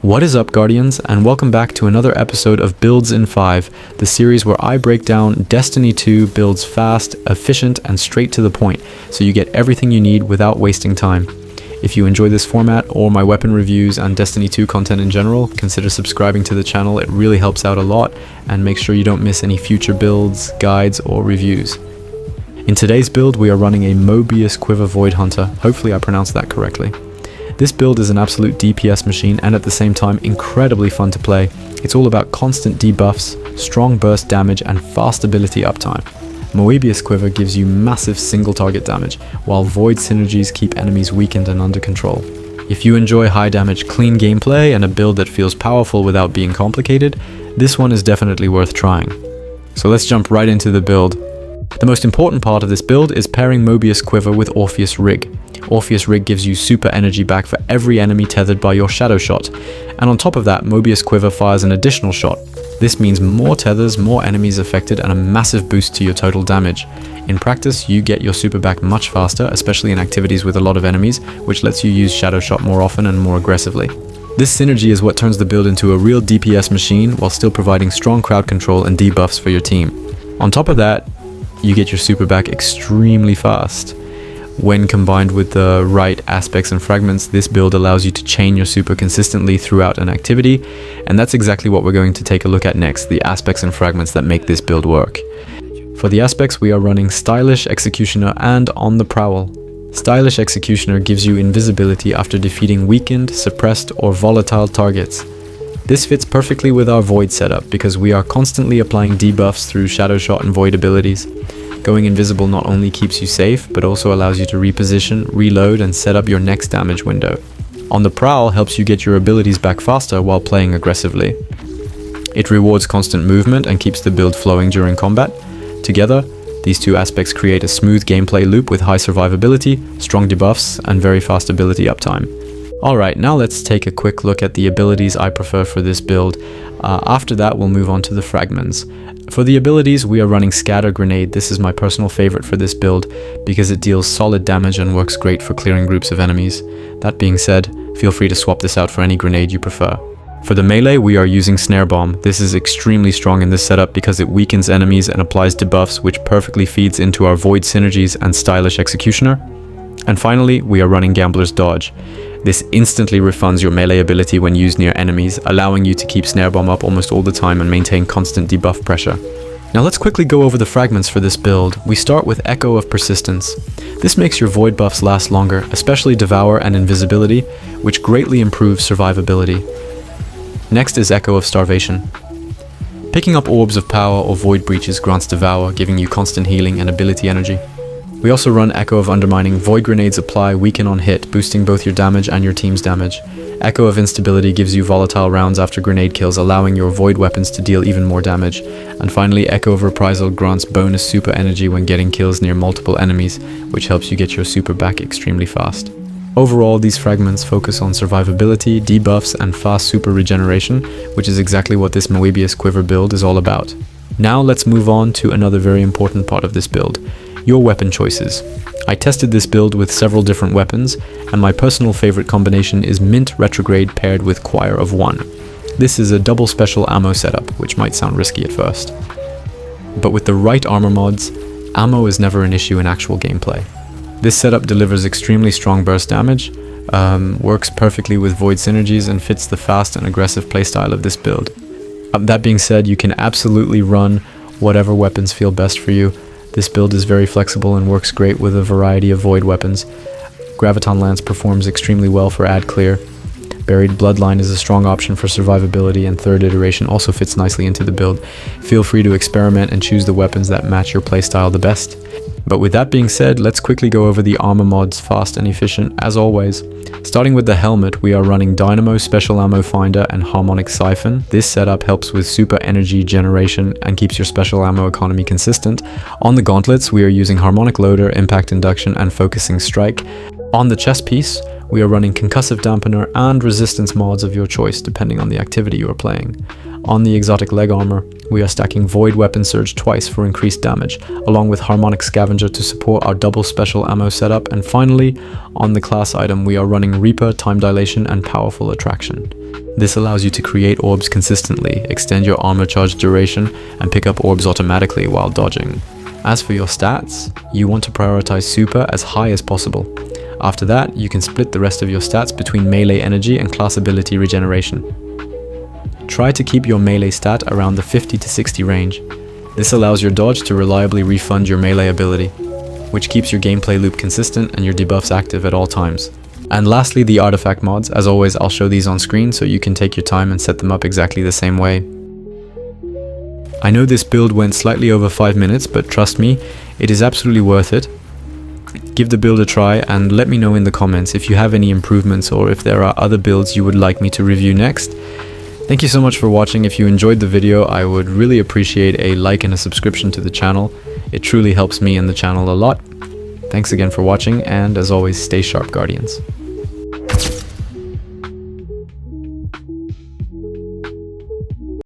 What is up, Guardians, and welcome back to another episode of Builds in 5, the series where I break down Destiny 2 builds fast, efficient, and straight to the point, so you get everything you need without wasting time. If you enjoy this format or my weapon reviews and Destiny 2 content in general, consider subscribing to the channel. It really helps out a lot, and make sure you don't miss any future builds, guides, or reviews. In today's build, we are running a Moebius Quiver Void Hunter. Hopefully I pronounced that correctly. This build is an absolute DPS machine and at the same time incredibly fun to play. It's all about constant debuffs, strong burst damage, and fast ability uptime. Moebius Quiver gives you massive single target damage, while Void synergies keep enemies weakened and under control. If you enjoy high damage clean gameplay and a build that feels powerful without being complicated, this one is definitely worth trying. So let's jump right into the build. The most important part of this build is pairing Moebius Quiver with Orpheus Rig. Orpheus Rig gives you super energy back for every enemy tethered by your shadow shot, and on top of that, Moebius Quiver fires an additional shot. This means more tethers, more enemies affected, and a massive boost to your total damage. In practice, you get your super back much faster, especially in activities with a lot of enemies, which lets you use shadow shot more often and more aggressively. This synergy is what turns the build into a real DPS machine while still providing strong crowd control and debuffs for your team. On top of that, you get your super back extremely fast. When combined with the right aspects and fragments, this build allows you to chain your super consistently throughout an activity, and that's exactly what we're going to take a look at next, the aspects and fragments that make this build work. For the aspects, we are running Stylish Executioner and On the Prowl. Stylish Executioner gives you invisibility after defeating weakened, suppressed, or volatile targets. This fits perfectly with our Void setup because we are constantly applying debuffs through Shadow Shot and Void abilities. Going invisible not only keeps you safe, but also allows you to reposition, reload, and set up your next damage window. On the Prowl helps you get your abilities back faster while playing aggressively. It rewards constant movement and keeps the build flowing during combat. Together, these two aspects create a smooth gameplay loop with high survivability, strong debuffs, and very fast ability uptime. Alright, now let's take a quick look at the abilities I prefer for this build. After that, we'll move on to the fragments. For the abilities, we are running Scatter Grenade. This is my personal favorite for this build because it deals solid damage and works great for clearing groups of enemies. That being said, feel free to swap this out for any grenade you prefer. For the melee, we are using Snare Bomb. This is extremely strong in this setup because it weakens enemies and applies debuffs, which perfectly feeds into our Void synergies and Stylish Executioner. And finally, we are running Gambler's Dodge. This instantly refunds your melee ability when used near enemies, allowing you to keep Snare Bomb up almost all the time and maintain constant debuff pressure. Now let's quickly go over the fragments for this build. We start with Echo of Persistence. This makes your Void buffs last longer, especially Devour and Invisibility, which greatly improves survivability. Next is Echo of Starvation. Picking up Orbs of Power or Void Breaches grants Devour, giving you constant healing and ability energy. We also run Echo of Undermining. Void grenades apply weaken on hit, boosting both your damage and your team's damage. Echo of Instability gives you volatile rounds after grenade kills, allowing your Void weapons to deal even more damage. And finally, Echo of Reprisal grants bonus super energy when getting kills near multiple enemies, which helps you get your super back extremely fast. Overall, these fragments focus on survivability, debuffs, and fast super regeneration, which is exactly what this Moebius Quiver build is all about. Now let's move on to another very important part of this build. Your weapon choices. I tested this build with several different weapons, and my personal favorite combination is Mint Retrograde paired with Choir of One. This is a double special ammo setup, which might sound risky at first. But with the right armor mods, ammo is never an issue in actual gameplay. This setup delivers extremely strong burst damage, works perfectly with Void synergies, and fits the fast and aggressive playstyle of this build. That being said, you can absolutely run whatever weapons feel best for you. This build is very flexible and works great with a variety of Void weapons. Graviton Lance performs extremely well for ad clear. Buried Bloodline is a strong option for survivability, and Third Iteration also fits nicely into the build. Feel free to experiment and choose the weapons that match your playstyle the best. But with that being said, let's quickly go over the armor mods fast and efficient as always. Starting with the helmet, we are running Dynamo, Special Ammo Finder, and Harmonic Siphon. This setup helps with super energy generation and keeps your special ammo economy consistent. On the gauntlets, we are using Harmonic Loader, Impact Induction, and Focusing Strike. On the chest piece, we are running Concussive Dampener and Resistance mods of your choice, depending on the activity you are playing. On the exotic leg armor, We are stacking Void Weapon Surge twice for increased damage, along with Harmonic Scavenger to support our double special ammo setup, and finally, on the class item we are running Reaper, Time Dilation and Powerful Attraction. This allows you to create orbs consistently, extend your armor charge duration, and pick up orbs automatically while dodging. As for your stats, you want to prioritize super as high as possible. After that, you can split the rest of your stats between melee energy and class ability regeneration. Try to keep your melee stat around the 50 to 60 range. This allows your dodge to reliably refund your melee ability, which keeps your gameplay loop consistent and your debuffs active at all times. And lastly, the artifact mods. As always, I'll show these on screen so you can take your time and set them up exactly the same way. I know this build went slightly over 5 minutes, but trust me, it is absolutely worth it. Give the build a try and let me know in the comments if you have any improvements or if there are other builds you would like me to review next. Thank you so much for watching. If you enjoyed the video, I would really appreciate a like and a subscription to the channel. It truly helps me and the channel a lot. Thanks again for watching, and as always, stay sharp, Guardians.